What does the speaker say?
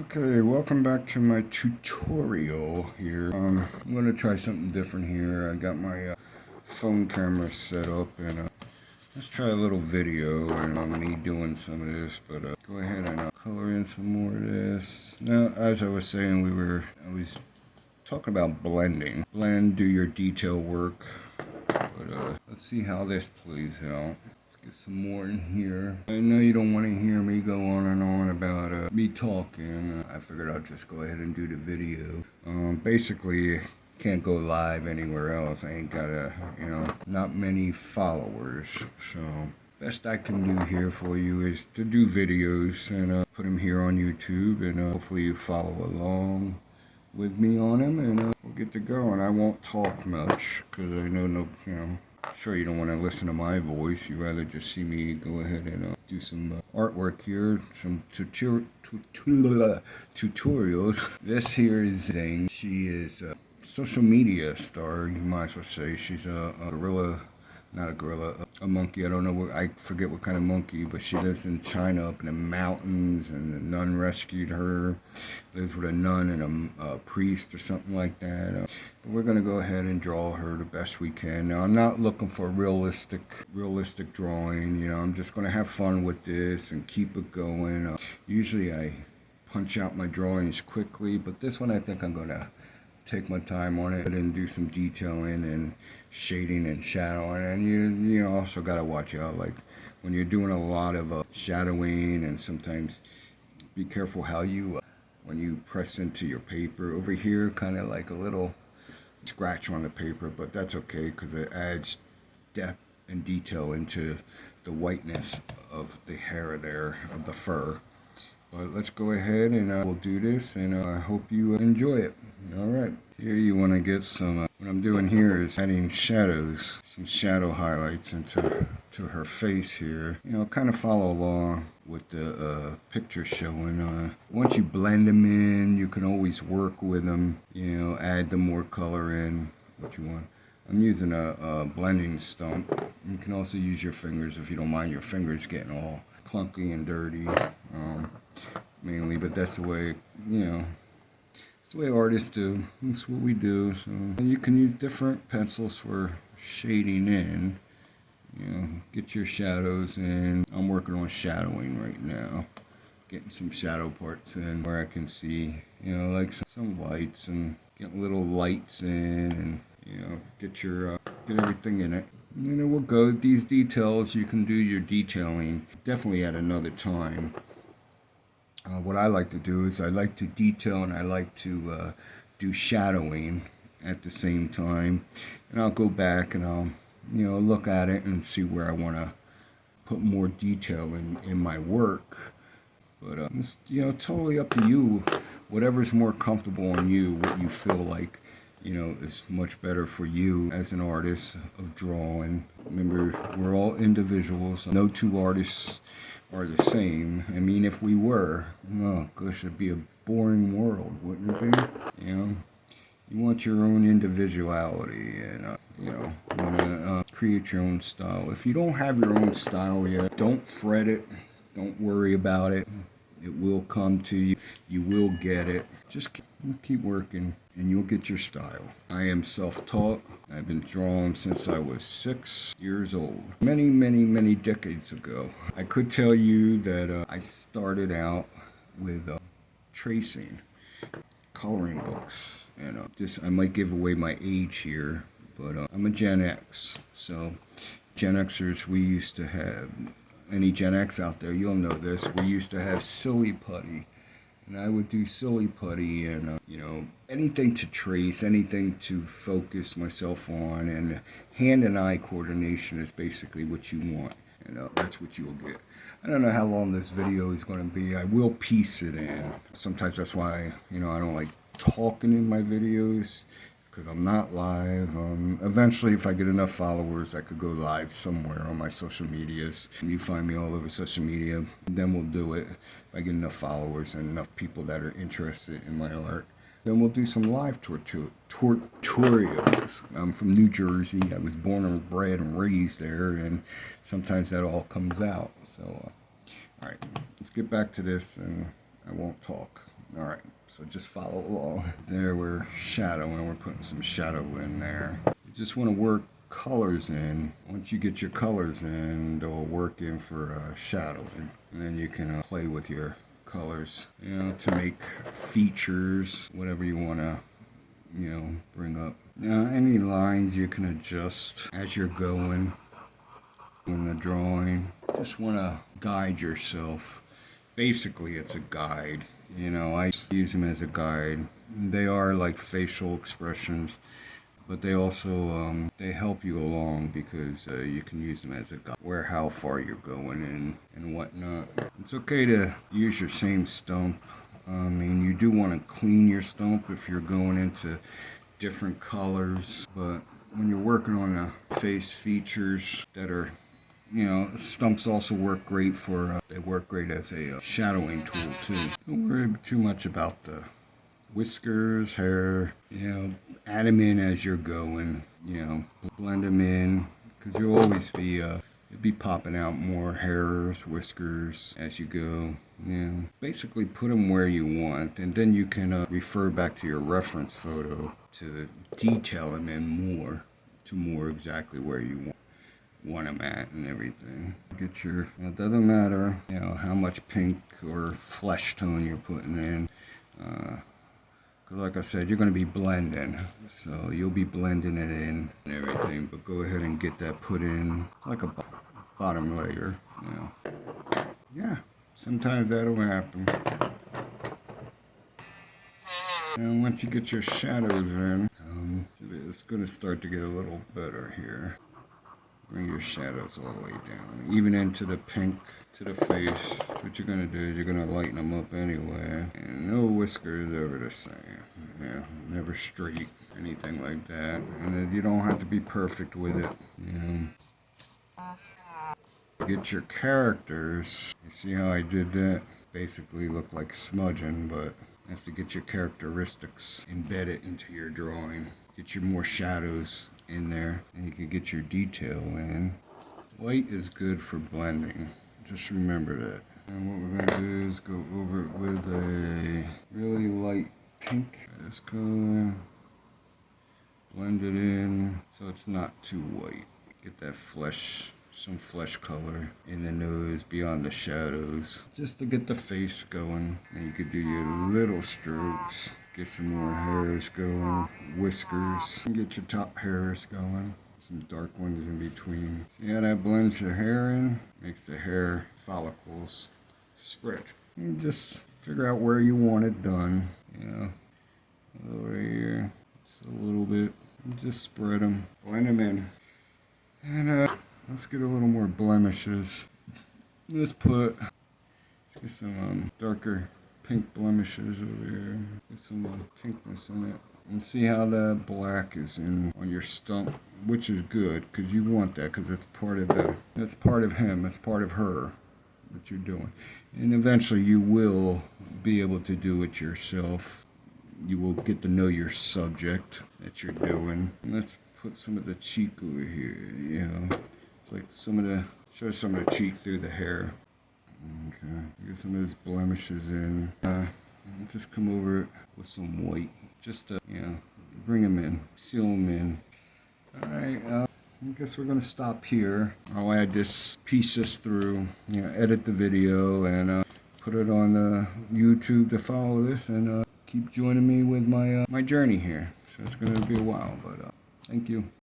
Okay, welcome back to my tutorial here. I'm going to try something different here. I got my phone camera set up and let's try a little video and me doing some of this, but go ahead and color in some more of this. Now, as I was saying, I was talking about blending. Blend, do your detail work, but let's see how this plays out. Let's get some more in here. I know you don't want to hear me go on and on about me talking. I figured I'll just go ahead and do the video. Basically, can't go live anywhere else. I ain't got not many followers. So best I can do here for you is to do videos and put them here on YouTube, and hopefully you follow along with me on them, and we'll get to go. And I won't talk much because I know sure you don't want to listen to my voice. You rather just see me go ahead and do some artwork here, some tutorials. This here is Zane. She is a social media star, you might as well say. She's a gorilla. Not a gorilla, a monkey. I don't know I forget what kind of monkey, but she lives in China up in the mountains, and a nun rescued her. Lives with a nun and a priest or something like that. But we're gonna go ahead and draw her the best we can. Now, I'm not looking for realistic drawing. I'm just gonna have fun with this and keep it going. Usually I punch out my drawings quickly, but this one I think I'm gonna take my time on it and do some detailing and shading and shadowing. And you also got to watch out, like when you're doing a lot of shadowing, and sometimes be careful how you when you press into your paper. Over here, kind of like a little scratch on the paper, but that's okay because it adds depth and detail into the whiteness of the hair there, of the fur. But let's go ahead and we'll do this, and I hope you enjoy it. All right. Here you want to get some, what I'm doing here is adding shadows, some shadow highlights into her face here. Kind of follow along with the picture showing. Once you blend them in, you can always work with them, add the more color in what you want. I'm using a blending stump. You can also use your fingers if you don't mind your fingers getting all clunky and dirty, mainly, but that's the way, it's the way artists do. That's what we do. So you can use different pencils for shading in, get your shadows in. I'm working on shadowing right now, getting some shadow parts in where I can see, like some lights, and get little lights in, and get everything in it. We'll go these details. You can do your detailing definitely at another time. What I like to do is I like to detail, and I like to do shadowing at the same time. And I'll go back and I'll look at it and see where I want to put more detail in my work. But it's totally up to you. Whatever's more comfortable on you, what you feel like is much better for you as an artist of drawing. Remember, we're all individuals. No two artists are the same. I mean, if we were, oh gosh, it'd be a boring world, wouldn't it be? You want your own individuality, and you want to create your own style. If you don't have your own style yet, don't fret it. Don't worry about it. It will come to you. You will get it. Just keep working, and you'll get your style. I am self-taught. I've been drawing since I was 6 years old. Many, many, many decades ago. I could tell you that I started out with tracing, coloring books. And I might give away my age here, but I'm a Gen X. So Gen Xers, we used to have, any Gen X out there, you'll know this, we used to have silly putty. And I would do silly putty and, anything to trace, anything to focus myself on. And hand and eye coordination is basically what you want. And that's what you'll get. I don't know how long this video is going to be. I will piece it in. Sometimes that's why, I don't like talking in my videos, because I'm not live. Eventually, if I get enough followers, I could go live somewhere on my social medias. You find me all over social media, then we'll do it. If I get enough followers and enough people that are interested in my art, then we'll do some live tutorials. I'm from New Jersey. I was born and bred and raised there, and sometimes that all comes out. So, all right, let's get back to this, and I won't talk. Alright, so just follow along. There we're shadowing, we're putting some shadow in there. You just want to work colors in. Once you get your colors in, they'll work in for shadowing. And then you can play with your colors, to make features, whatever you want to, bring up. Now, any lines you can adjust as you're going in the drawing. Just want to guide yourself. Basically, it's a guide. I use them as a guide. They are like facial expressions, but they also they help you along because you can use them as a guide where how far you're going and whatnot. It's okay to use your same stump. You do want to clean your stump if you're going into different colors, but when you're working on the face features that are stumps also work great for, they work great as a shadowing tool too. Don't worry too much about the whiskers, hair, add them in as you're going, blend them in, because you'll always be popping out more hairs, whiskers as you go. Basically put them where you want, and then you can refer back to your reference photo to detail them in more exactly where you want them at and everything. It doesn't matter, how much pink or flesh tone you're putting in. Because like I said, you're going to be blending. So you'll be blending it in and everything. But go ahead and get that put in like a bottom layer. Yeah, sometimes that'll happen. And once you get your shadows in, it's going to start to get a little better here. Bring your shadows all the way down, even into the pink, to the face. What you're going to do is you're going to lighten them up anyway. And no whiskers ever the same. Never straight, anything like that. And you don't have to be perfect with it. Get your characters. You see how I did that? Basically look like smudging, but that's to get your characteristics embedded into your drawing. Get your more shadows in there, and you can get your detail in. White is good for blending. Just remember that. And what we're going to do is go over it with a really light pink. Just go blend it in so it's not too white. Get that some flesh color in the nose beyond the shadows, just to get the face going. And you could do your little strokes. Get some more hairs going, whiskers, and get your top hairs going. Some dark ones in between. See how that blends your hair in? Makes the hair follicles spread. You just figure out where you want it done. Over here, just a little bit. And just spread them, blend them in. And let's get a little more blemishes. Let's get some darker pink blemishes over here. Get some pinkness in it. And see how that black is in on your stump, which is good, because you want that, because it's part of him, it's part of her, what you're doing. And eventually you will be able to do it yourself. You will get to know your subject that you're doing. And let's put some of the cheek over here, It's like show some of the cheek through the hair. Okay, get some of those blemishes in. Just come over it with some white, just to, bring them in, seal them in. Alright, I guess we're going to stop here. I'll add this, piece this through, edit the video, and put it on YouTube to follow this, and keep joining me with my journey here. So it's going to be a while, but thank you.